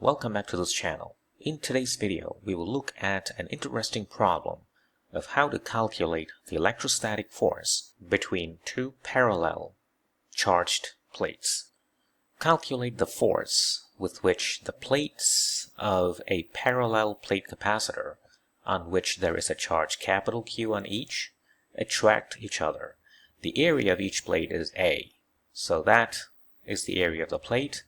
Welcome back to this channel. In today's video, we will look at an interesting problem of how to calculate the electrostatic force between two parallel charged plates. Calculate the force with which the plates of a parallel plate capacitor, on which there is a charge capital Q on each, attract each other. The area of each plate is A, so that is the area of the plate.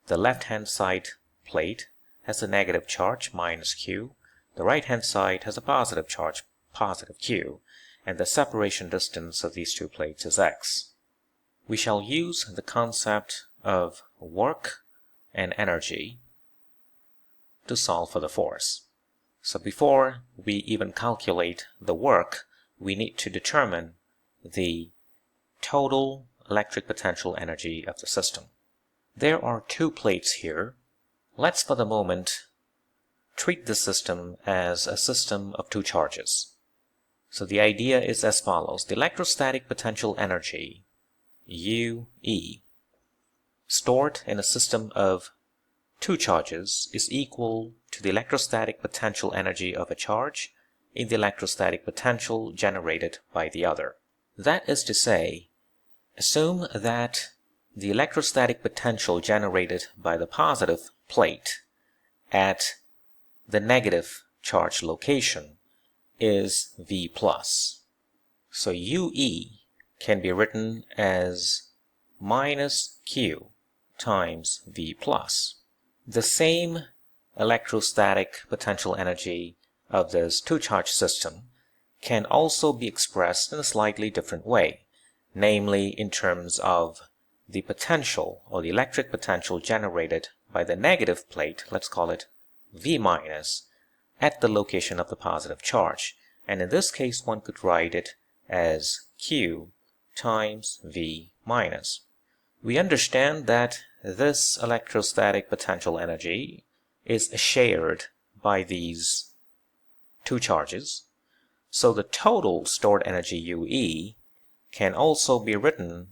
The left-hand side plate has a negative charge, minus Q. The right-hand side has a positive charge, positive Q. And the separation distance of these two plates is X. We shall use the concept of work and energy to solve for the force. So before we even calculate the work, we need to determine the total electric potential energy of the system. There are two plates here. Let's for the moment treat the system as a system of two charges. So the idea is as follows. The electrostatic potential energy, UE, stored in a system of two charges is equal to the electrostatic potential energy of a charge in the electrostatic potential generated by the other. That is to say, assume that the electrostatic potential generated by the positive plate at the negative charge location is V+. So UE can be written as minus Q times V+. The same electrostatic potential energy of this two-charge system can also be expressed in a slightly different way, namely in terms of the potential or the electric potential generated by the negative plate, let's call it V-, at the location of the positive charge. And in this case, one could write it as Q times V-. We understand that this electrostatic potential energy is shared by these two charges. So the total stored energy UE can also be written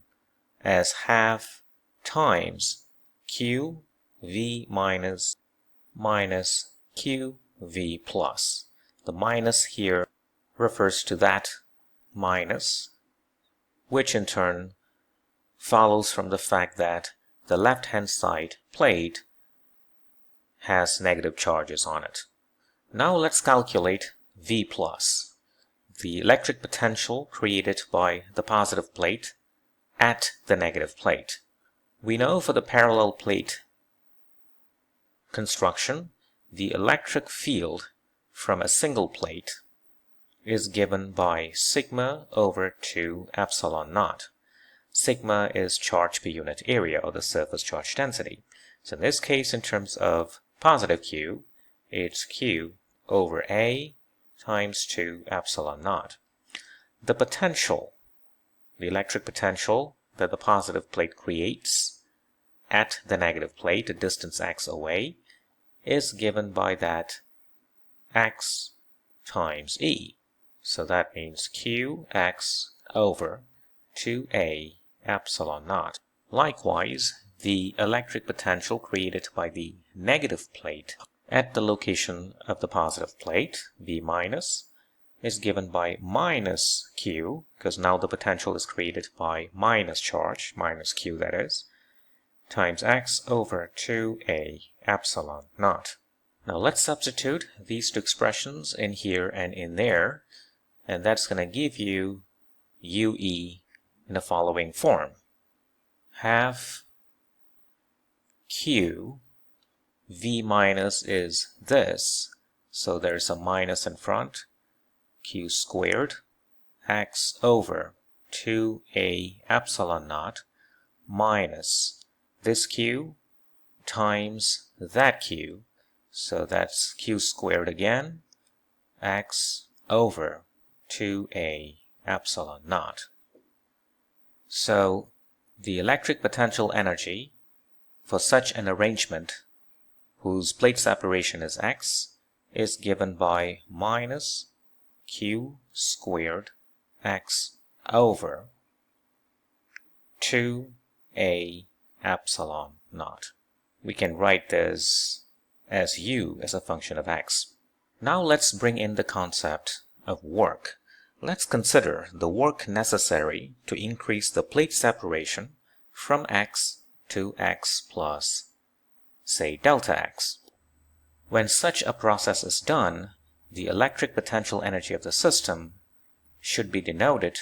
as half times QV minus QV plus. The minus here refers to that minus, which in turn follows from the fact that the left-hand side plate has negative charges on it. Now let's calculate V+, the electric potential created by the positive plate at the negative plate. We know for the parallel plate construction, the electric field from a single plate is given by sigma over 2 epsilon naught. Sigma is charge per unit area, or the surface charge density. So in this case, in terms of positive Q, it's Q over A times 2 epsilon naught. The potential, the electric potential that the positive plate creates at the negative plate, a distance x away, is given by that x times E. So that means Qx over 2A epsilon naught. Likewise, the electric potential created by the negative plate at the location of the positive plate, V-, is given by minus Q, because now the potential is created by minus charge, minus Q that is, times x over 2A epsilon naught. Now let's substitute these two expressions in here and in there, and that's going to give you UE in the following form. Half Q V- is this, so there's a minus in front, Q squared, x over 2A epsilon naught minus this Q times that Q, so that's Q squared again, x over 2A epsilon naught. So the electric potential energy for such an arrangement whose plate separation is x is given by minus Q squared x over 2A epsilon naught. We can write this as u as a function of x. Now let's bring in the concept of work. Let's consider the work necessary to increase the plate separation from x to x plus, say, delta x. When such a process is done, the electric potential energy of the system should be denoted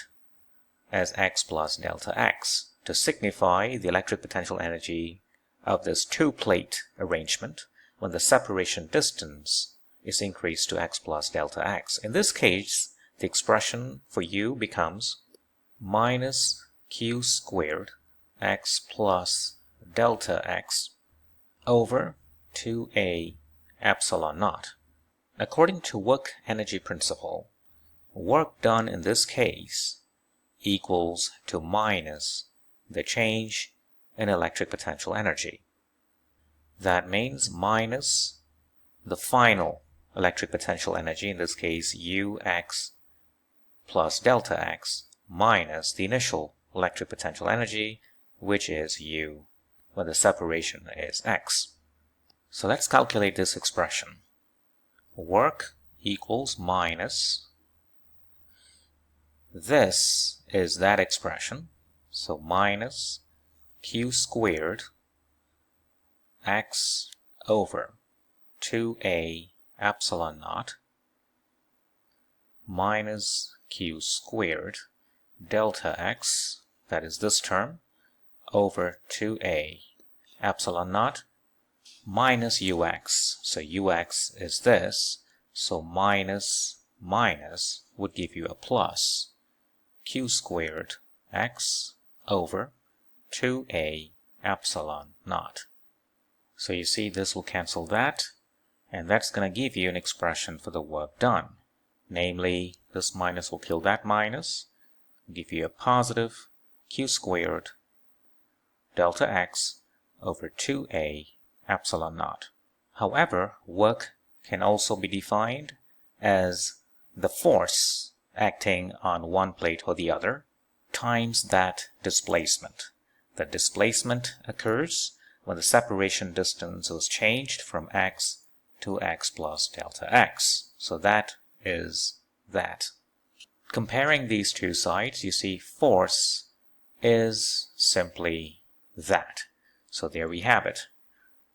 as x plus delta x to signify the electric potential energy of this two-plate arrangement when the separation distance is increased to x plus delta x. In this case, the expression for u becomes minus q squared x plus delta x over 2a epsilon naught. According to work energy principle, work done in this case equals to minus the change in electric potential energy. That means minus the final electric potential energy, in this case ux plus delta x, minus the initial electric potential energy, which is u when the separation is x. So let's calculate this expression. Work equals minus, this is that expression, so minus q squared x over 2a epsilon naught minus q squared delta x, that is this term, over 2a epsilon naught minus ux. So ux is this, so minus minus would give you a plus q squared x over 2a epsilon naught. So you see this will cancel that, and that's going to give you an expression for the work done. Namely, this minus will kill that minus, give you a positive q squared delta x over 2a epsilon naught. However, work can also be defined as the force acting on one plate or the other times that displacement. The displacement occurs when the separation distance is changed from x to x plus delta x. So that is that. Comparing these two sides, you see force is simply that. So there we have it.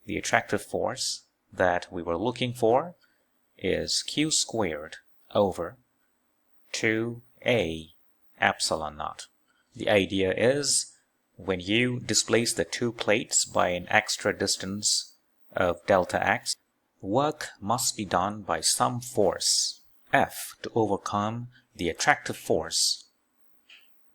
The attractive force that we were looking for is q squared over 2a epsilon naught. The idea is when you displace the two plates by an extra distance of delta x, work must be done by some force F to overcome the attractive force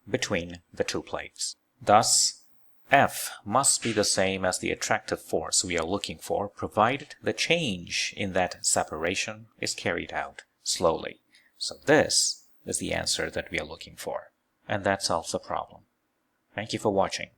between the two plates. Thus, F must be the same as the attractive force we are looking for, provided the change in that separation is carried out slowly. So this is the answer that we are looking for, and that solves the problem. Thank you for watching.